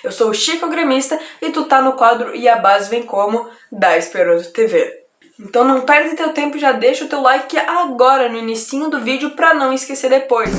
Eu sou o Chico Gremista e tu tá no quadro E a Base Vem Como, da Esperanto TV. Então não perde teu tempo e já deixa o teu like agora no inicinho do vídeo pra não esquecer depois.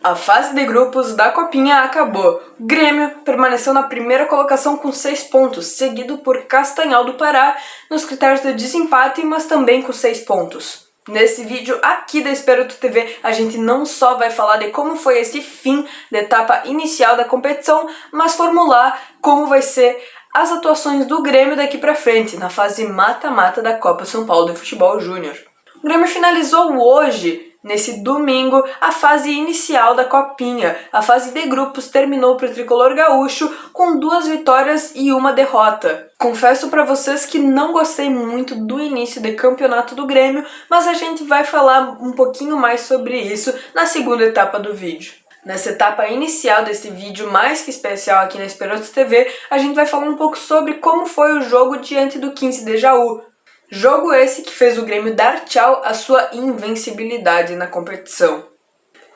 A fase de grupos da Copinha acabou. O Grêmio permaneceu na primeira colocação com 6 pontos, seguido por Castanhal do Pará nos critérios de desempate, mas também com 6 pontos. Nesse vídeo aqui da Esperanto TV, a gente não só vai falar de como foi esse fim da etapa inicial da competição, mas formular como vai ser as atuações do Grêmio daqui pra frente, na fase mata-mata da Copa São Paulo de Futebol Júnior. O Grêmio finalizou hoje, nesse domingo, a fase inicial da Copinha. A fase de grupos terminou para o tricolor gaúcho com 2 vitórias e 1 derrota. Confesso para vocês que não gostei muito do início do campeonato do Grêmio, mas a gente vai falar um pouquinho mais sobre isso na segunda etapa do vídeo. Nessa etapa inicial desse vídeo mais que especial aqui na Esperanto TV, a gente vai falar um pouco sobre como foi o jogo diante do 15 de Jaú. Jogo esse que fez o Grêmio dar tchau à sua invencibilidade na competição.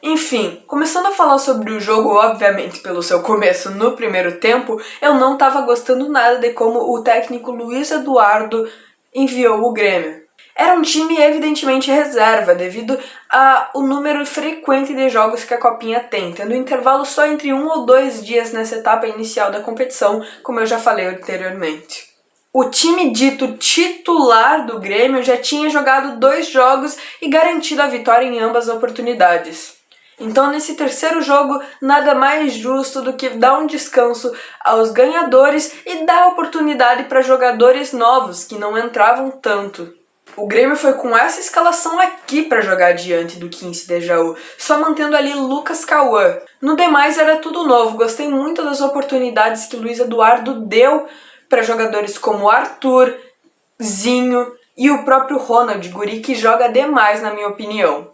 Enfim, começando a falar sobre o jogo, obviamente pelo seu começo no primeiro tempo, eu não estava gostando nada de como o técnico Luiz Eduardo enviou o Grêmio. Era um time evidentemente reserva, devido ao número frequente de jogos que a Copinha tem, tendo intervalo só entre 1 ou 2 dias nessa etapa inicial da competição, como eu já falei anteriormente. O time dito titular do Grêmio já tinha jogado 2 jogos e garantido a vitória em ambas as oportunidades. Então, nesse terceiro jogo, nada mais justo do que dar um descanso aos ganhadores e dar oportunidade para jogadores novos que não entravam tanto. O Grêmio foi com essa escalação aqui para jogar diante do 15 de Jaú, só mantendo ali Lucas Cauã. No demais era tudo novo, gostei muito das oportunidades que Luiz Eduardo deu para jogadores como Arthur, Zinho e o próprio Ronald Guri, que joga demais na minha opinião.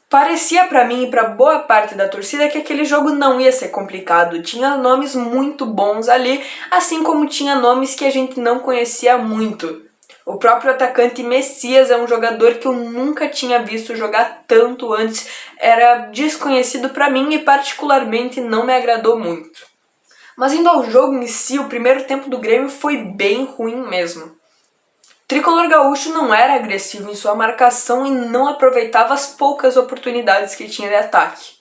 Parecia para mim e para boa parte da torcida que aquele jogo não ia ser complicado, tinha nomes muito bons ali, assim como tinha nomes que a gente não conhecia muito. O próprio atacante Messias é um jogador que eu nunca tinha visto jogar tanto antes, era desconhecido para mim e particularmente não me agradou muito. Mas indo ao jogo em si, o primeiro tempo do Grêmio foi bem ruim mesmo. O tricolor gaúcho não era agressivo em sua marcação e não aproveitava as poucas oportunidades que tinha de ataque.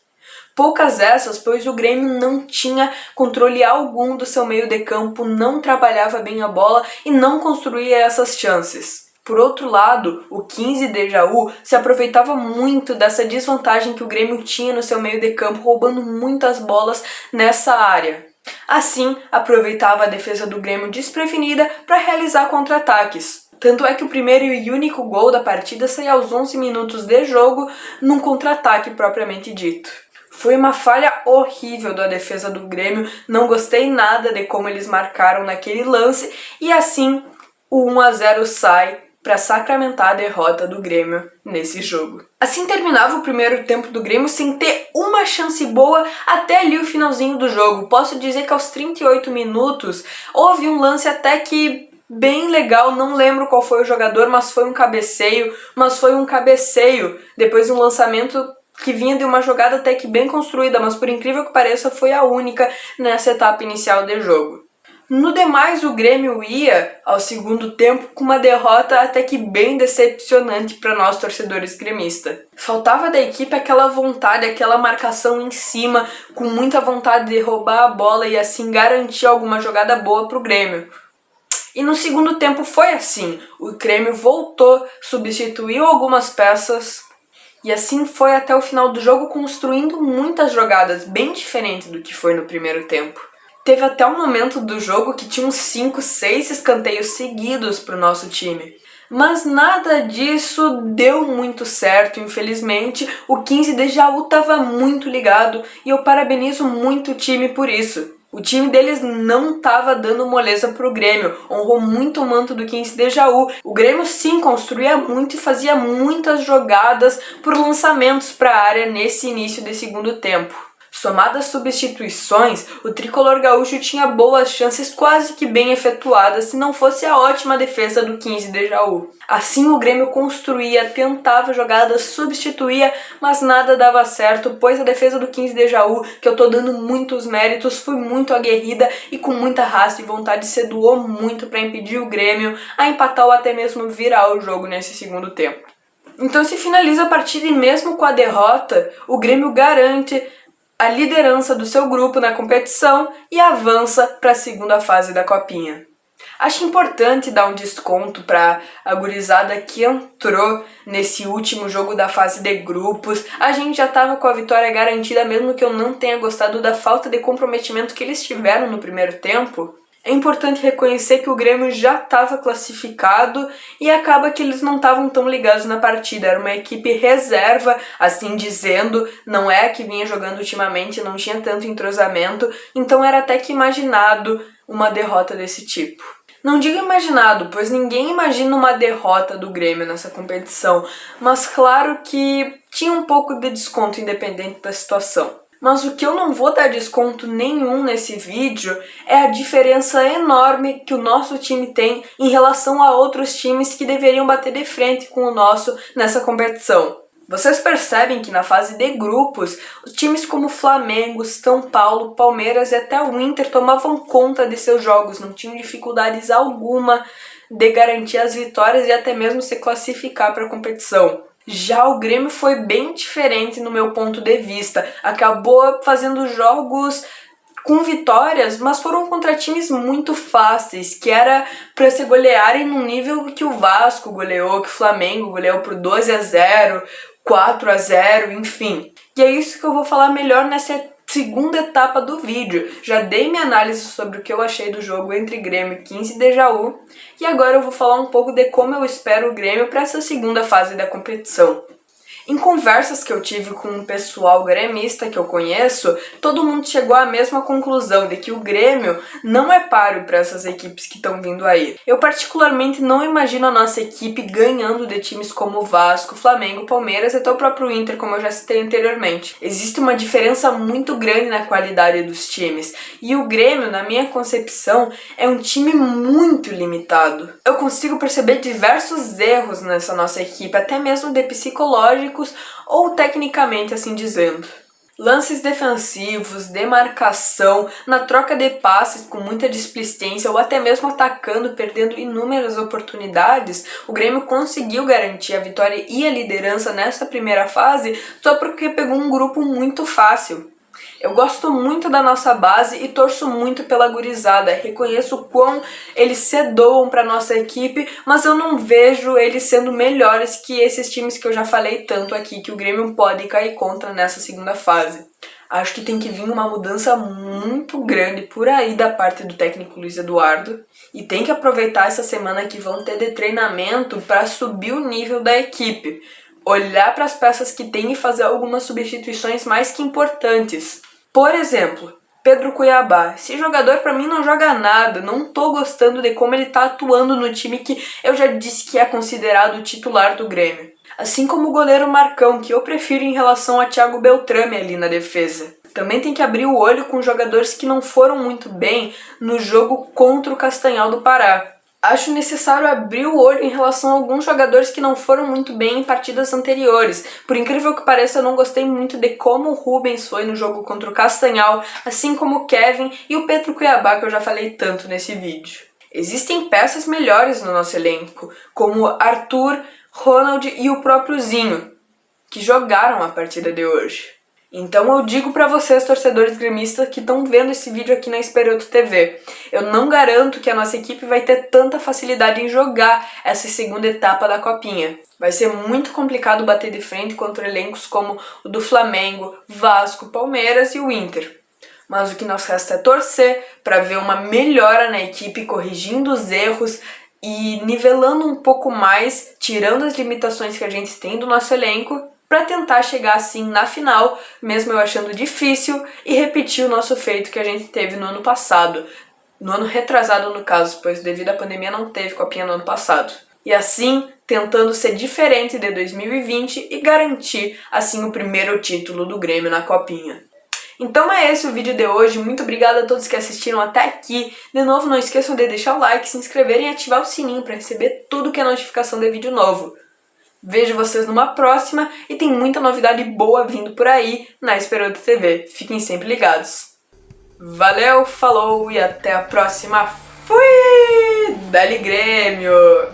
Poucas essas, pois o Grêmio não tinha controle algum do seu meio de campo, não trabalhava bem a bola e não construía essas chances. Por outro lado, o 15 de Jaú se aproveitava muito dessa desvantagem que o Grêmio tinha no seu meio de campo, roubando muitas bolas nessa área. Assim, aproveitava a defesa do Grêmio desprevenida para realizar contra-ataques. Tanto é que o primeiro e único gol da partida saiu aos 11 minutos de jogo, num contra-ataque propriamente dito. Foi uma falha horrível da defesa do Grêmio, não gostei nada de como eles marcaram naquele lance, e assim o 1-0 sai para sacramentar a derrota do Grêmio nesse jogo. Assim terminava o primeiro tempo do Grêmio sem ter uma chance boa até ali o finalzinho do jogo. Posso dizer que aos 38 minutos houve um lance até que bem legal, não lembro qual foi o jogador, mas foi um cabeceio, depois de um lançamento que vinha de uma jogada até que bem construída, mas por incrível que pareça foi a única nessa etapa inicial de jogo. No demais, o Grêmio ia ao segundo tempo com uma derrota até que bem decepcionante para nós torcedores gremistas. Faltava da equipe aquela vontade, aquela marcação em cima, com muita vontade de roubar a bola e assim garantir alguma jogada boa para o Grêmio. E no segundo tempo foi assim, o Grêmio voltou, substituiu algumas peças e assim foi até o final do jogo construindo muitas jogadas, bem diferente do que foi no primeiro tempo. Teve até um momento do jogo que tinha uns 5, 6 escanteios seguidos para o nosso time. Mas nada disso deu muito certo, infelizmente. O 15 de Jaú estava muito ligado e eu parabenizo muito o time por isso. O time deles não estava dando moleza pro Grêmio, honrou muito o manto do 15 de Jaú. O Grêmio sim construía muito e fazia muitas jogadas por lançamentos para a área nesse início de segundo tempo. Somadas às substituições, o tricolor gaúcho tinha boas chances quase que bem efetuadas se não fosse a ótima defesa do 15 de Jaú. Assim o Grêmio construía, tentava jogadas, substituía, mas nada dava certo, pois a defesa do 15 de Jaú, que eu tô dando muitos méritos, foi muito aguerrida e com muita raça e vontade se doou muito para impedir o Grêmio a empatar ou até mesmo virar o jogo nesse segundo tempo. Então se finaliza a partida e mesmo com a derrota, o Grêmio garante a liderança do seu grupo na competição e avança para a segunda fase da Copinha. Acho importante dar um desconto para a gurizada que entrou nesse último jogo da fase de grupos. A gente já estava com a vitória garantida, mesmo que eu não tenha gostado da falta de comprometimento que eles tiveram no primeiro tempo. É importante reconhecer que o Grêmio já estava classificado e acaba que eles não estavam tão ligados na partida. Era uma equipe reserva, assim dizendo, não é a que vinha jogando ultimamente, não tinha tanto entrosamento, então era até que imaginado uma derrota desse tipo. Não digo imaginado, pois ninguém imagina uma derrota do Grêmio nessa competição, mas claro que tinha um pouco de desconto independente da situação. Mas o que eu não vou dar desconto nenhum nesse vídeo é a diferença enorme que o nosso time tem em relação a outros times que deveriam bater de frente com o nosso nessa competição. Vocês percebem que na fase de grupos, os times como Flamengo, São Paulo, Palmeiras e até o Inter tomavam conta de seus jogos, não tinham dificuldades alguma de garantir as vitórias e até mesmo se classificar para a competição. Já o Grêmio foi bem diferente no meu ponto de vista, acabou fazendo jogos com vitórias, mas foram contra times muito fáceis, que era para se golearem num nível que o Vasco goleou, que o Flamengo goleou por 12-0, 4-0, enfim. E é isso que eu vou falar melhor nessa segunda etapa do vídeo. Já dei minha análise sobre o que eu achei do jogo entre Grêmio e 15 de Jaú, e agora eu vou falar um pouco de como eu espero o Grêmio para essa segunda fase da competição. Em conversas que eu tive com um pessoal gremista que eu conheço, todo mundo chegou à mesma conclusão de que o Grêmio não é páreo para essas equipes que estão vindo aí. Eu particularmente não imagino a nossa equipe ganhando de times como Vasco, Flamengo, Palmeiras e até o próprio Inter, como eu já citei anteriormente. Existe uma diferença muito grande na qualidade dos times, e o Grêmio, na minha concepção, é um time muito limitado. Eu consigo perceber diversos erros nessa nossa equipe, até mesmo de psicológico ou tecnicamente assim dizendo. Lances defensivos, demarcação, na troca de passes com muita displicência ou até mesmo atacando, perdendo inúmeras oportunidades, o Grêmio conseguiu garantir a vitória e a liderança nessa primeira fase só porque pegou um grupo muito fácil. Eu gosto muito da nossa base e torço muito pela gurizada. Reconheço o quão eles se doam para nossa equipe, mas eu não vejo eles sendo melhores que esses times que eu já falei tanto aqui, que o Grêmio pode cair contra nessa segunda fase. Acho que tem que vir uma mudança muito grande por aí da parte do técnico Luiz Eduardo. E tem que aproveitar essa semana que vão ter de treinamento para subir o nível da equipe. Olhar para as peças que tem e fazer algumas substituições mais que importantes. Por exemplo, Pedro Cuiabá. Esse jogador pra mim não joga nada, não tô gostando de como ele tá atuando no time que eu já disse que é considerado o titular do Grêmio. Assim como o goleiro Marcão, que eu prefiro em relação a Thiago Beltrame ali na defesa. Também tem que abrir o olho com jogadores que não foram muito bem no jogo contra o Castanhal do Pará. Acho necessário abrir o olho em relação a alguns jogadores que não foram muito bem em partidas anteriores. Por incrível que pareça, eu não gostei muito de como o Rubens foi no jogo contra o Castanhal, assim como o Kevin e o Pedro Cuiabá, que eu já falei tanto nesse vídeo. Existem peças melhores no nosso elenco, como Arthur, Ronald e o próprio Zinho, que jogaram a partida de hoje. Então eu digo pra vocês, torcedores gremistas, que estão vendo esse vídeo aqui na Esperanto TV, eu não garanto que a nossa equipe vai ter tanta facilidade em jogar essa segunda etapa da Copinha. Vai ser muito complicado bater de frente contra elencos como o do Flamengo, Vasco, Palmeiras e o Inter. Mas o que nos resta é torcer para ver uma melhora na equipe, corrigindo os erros e nivelando um pouco mais, tirando as limitações que a gente tem do nosso elenco, para tentar chegar assim na final, mesmo eu achando difícil, e repetir o nosso feito que a gente teve no ano passado. No ano retrasado, no caso, pois devido à pandemia não teve Copinha no ano passado. E assim, tentando ser diferente de 2020 e garantir assim o primeiro título do Grêmio na Copinha. Então é esse o vídeo de hoje, muito obrigada a todos que assistiram até aqui. De novo, não esqueçam de deixar o like, se inscreverem e ativar o sininho para receber tudo que é notificação de vídeo novo. Vejo vocês numa próxima e tem muita novidade boa vindo por aí na Esperanto TV. Fiquem sempre ligados. Valeu, falou e até a próxima. Fui! Dali Grêmio!